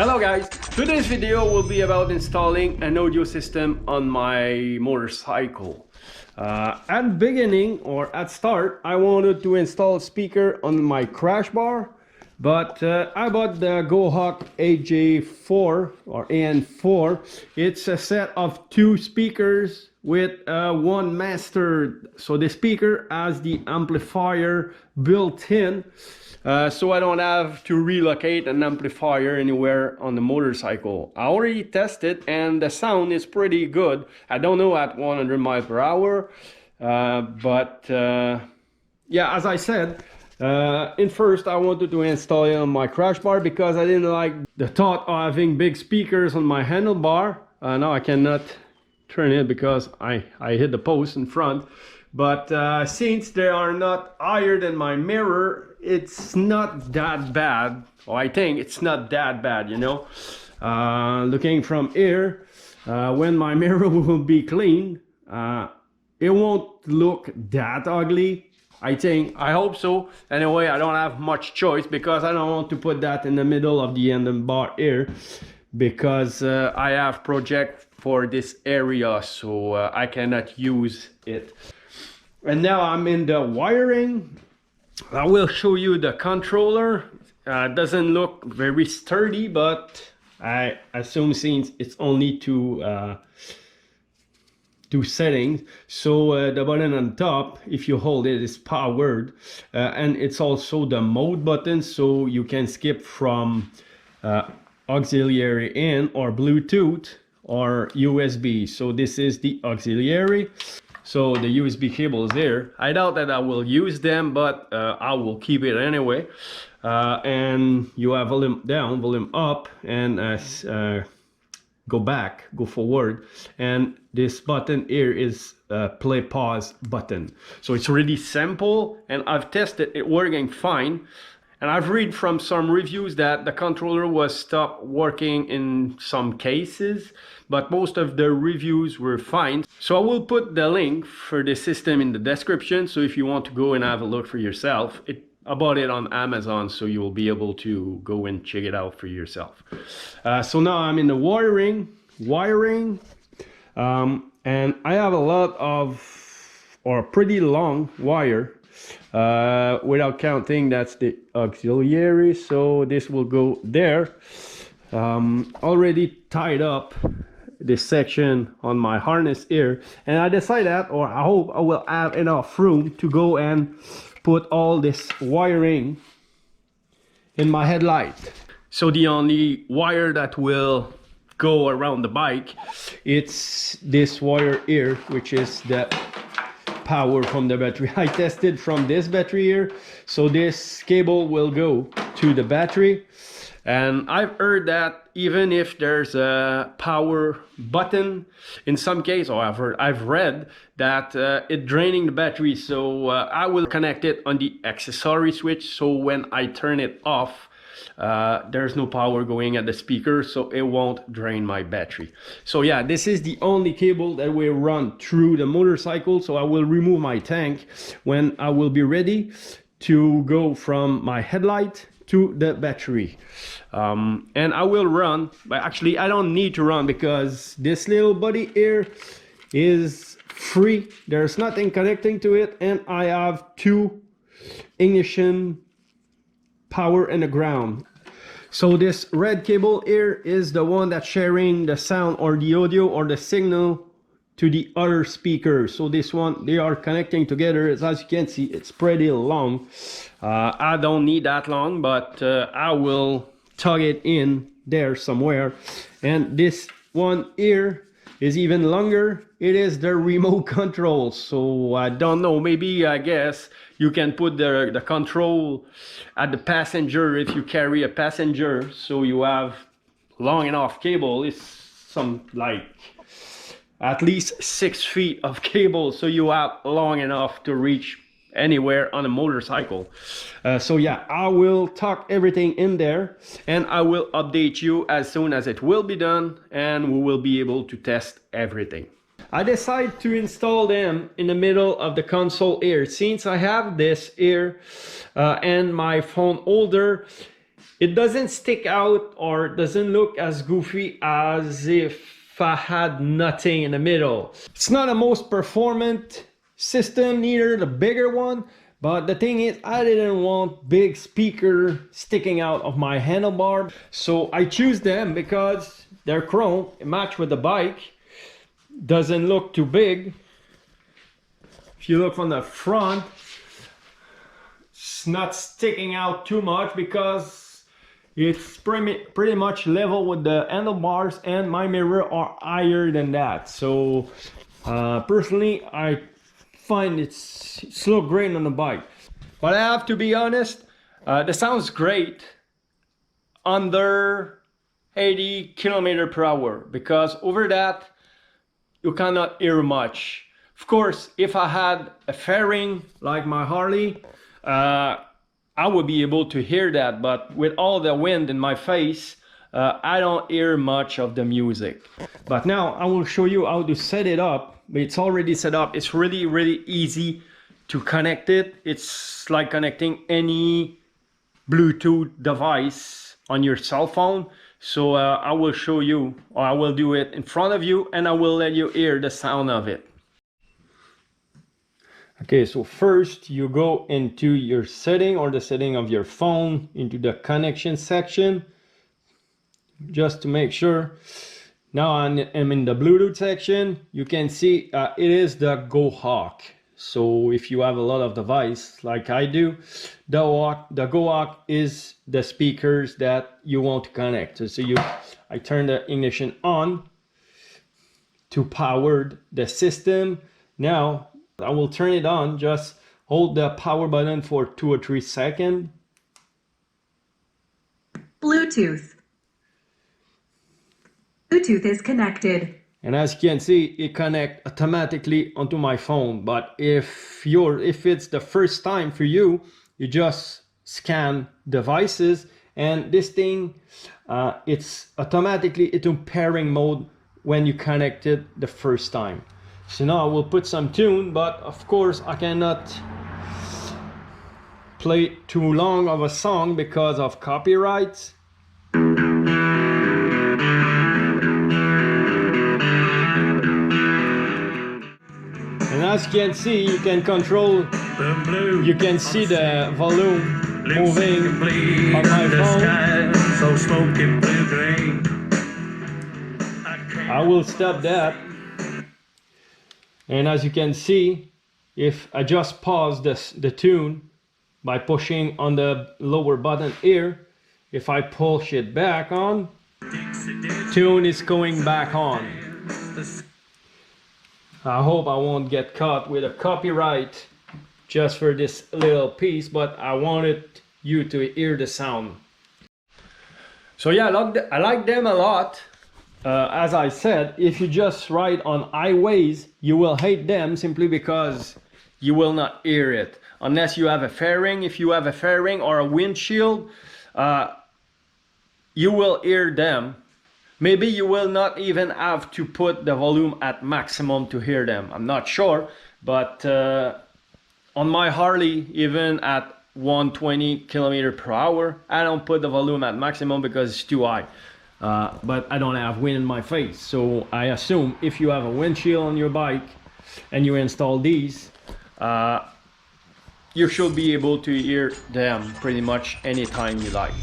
Hello guys, today's video will be about installing an audio system on my motorcycle. At beginning or at start, I wanted to install a speaker on my crash bar, but I bought the Go Hawk AJ4 or AN4. It's a set of two speakers with one master. So the speaker has the amplifier built in. So I don't have to relocate an amplifier anywhere on the motorcycle. I already tested and the sound is pretty good. I don't know at 100 miles per hour, but yeah, as I said, in first I wanted to install it on my crash bar because I didn't like the thought of having big speakers on my handlebar. Now I cannot turn it because I hit the post in front. But since they are not higher than my mirror, it's not that bad. Or I think it's not that bad, you know. Looking from here, when my mirror will be clean, it won't look that ugly. I hope so. Anyway, I don't have much choice because I don't want to put that in the middle of the handlebar here because I have project for this area, so I cannot use it. And now I'm in the wiring. I will show you the controller. Doesn't look very sturdy, but I assume since it's only two settings, so the button on top, if you hold it, is powered, and it's also the mode button, so you can skip from auxiliary in or Bluetooth or USB. So this is the auxiliary. So the USB cable is there. I doubt that I will use them, but I will keep it anyway. And you have volume down, volume up, and go back, go forward. And this button here is play pause button. So it's really simple, and I've tested it working fine. And I've read from some reviews that the controller was stopped working in some cases, but most of the reviews were fine. So I will put the link for the system in the description. So if you want to go and have a look for yourself, I bought it on Amazon, so you will be able to go and check it out for yourself. So now I'm in the wiring, and I have a lot of, or a pretty long wire. Without counting, that's the auxiliary, so this will go there. Already tied up this section on my harness here, and I decided, or I hope I will have enough room to go and put all this wiring in my headlight. So the only wire that will go around the bike, it's this wire here, which is the power from the battery. I tested from this battery here, so this cable will go to the battery. And I've heard that even if there's a power button, in some case, or I've read that it draining the battery. So I will connect it on the accessory switch, so when I turn it off, there's no power going at the speaker, so it won't drain my battery. So yeah, this is the only cable that will run through the motorcycle. So I will remove my tank when I will be ready to go from my headlight to the battery. And I will run, but actually I don't need to run because this little body here is free. There's nothing connecting to it, and I have two ignition power and the ground. So this red cable here is the one that's sharing the sound or the audio or the signal to the other speaker. So this one, they are connecting together. As you can see, it's pretty long. I don't need that long, but I will tug it in there somewhere. And this one here is even longer. It is the remote control. So I don't know, maybe I guess you can put the control at the passenger if you carry a passenger, so you have long enough cable. It's some like at least 6 feet of cable, so you have long enough to reach anywhere on a motorcycle. So yeah, I will tuck everything in there, and I will update you as soon as it will be done, and we will be able to test everything. I decided to install them in the middle of the console here. Since I have this here and my phone holder, it doesn't stick out or doesn't look as goofy as if I had nothing in the middle. It's not the most performant system, neither the bigger one, but the thing is, I didn't want big speaker sticking out of my handlebar, so I choose them because they're chrome, it match with the bike, doesn't look too big. If you look from the front, it's not sticking out too much because it's pretty much level with the handlebars, and my mirror are higher than that. So personally, I find it's look great on the bike. But I have to be honest, the sound's great under 80 km/h, because over that you cannot hear much. Of course, if I had a fairing like my Harley, I would be able to hear that, but with all the wind in my face, I don't hear much of the music. But now I will show you how to set it up. It's already set up. It's really easy to connect it. It's like connecting any Bluetooth device on your cell phone. So I will show you, or I will do it in front of you, and I will let you hear the sound of it. Okay, so first you go into your setting, or the setting of your phone, into the connection section, just to make sure. Now I'm in the Bluetooth section. You can see it is the Go Hawk. So if you have a lot of devices like I do, the Go Hawk is the speakers that you want to connect. So I turn the ignition on to power the system. Now I will turn it on. Just hold the power button for 2 or 3 seconds. Bluetooth is connected. And as you can see, it connects automatically onto my phone. But if it's the first time for you, you just scan devices, and this thing, it's automatically into pairing mode when you connect it the first time. So now I will put some tune, but of course I cannot play too long of a song because of copyrights. And as you can see, you can control, you can see the volume moving on my phone. I will stop that. And as you can see, if I just pause the tune by pushing on the lower button here, if I push it back on, tune is going back on. I hope I won't get caught with a copyright just for this little piece, but I wanted you to hear the sound. So yeah, I like them a lot. As I said, if you just ride on highways, you will hate them simply because you will not hear it unless you have a fairing. If you have a fairing or a windshield, you will hear them. Maybe you will not even have to put the volume at maximum to hear them. I'm not sure, but on my Harley, even at 120 km/h, I don't put the volume at maximum because it's too high. But I don't have wind in my face, so I assume if you have a windshield on your bike and you install these, you should be able to hear them pretty much anytime you like.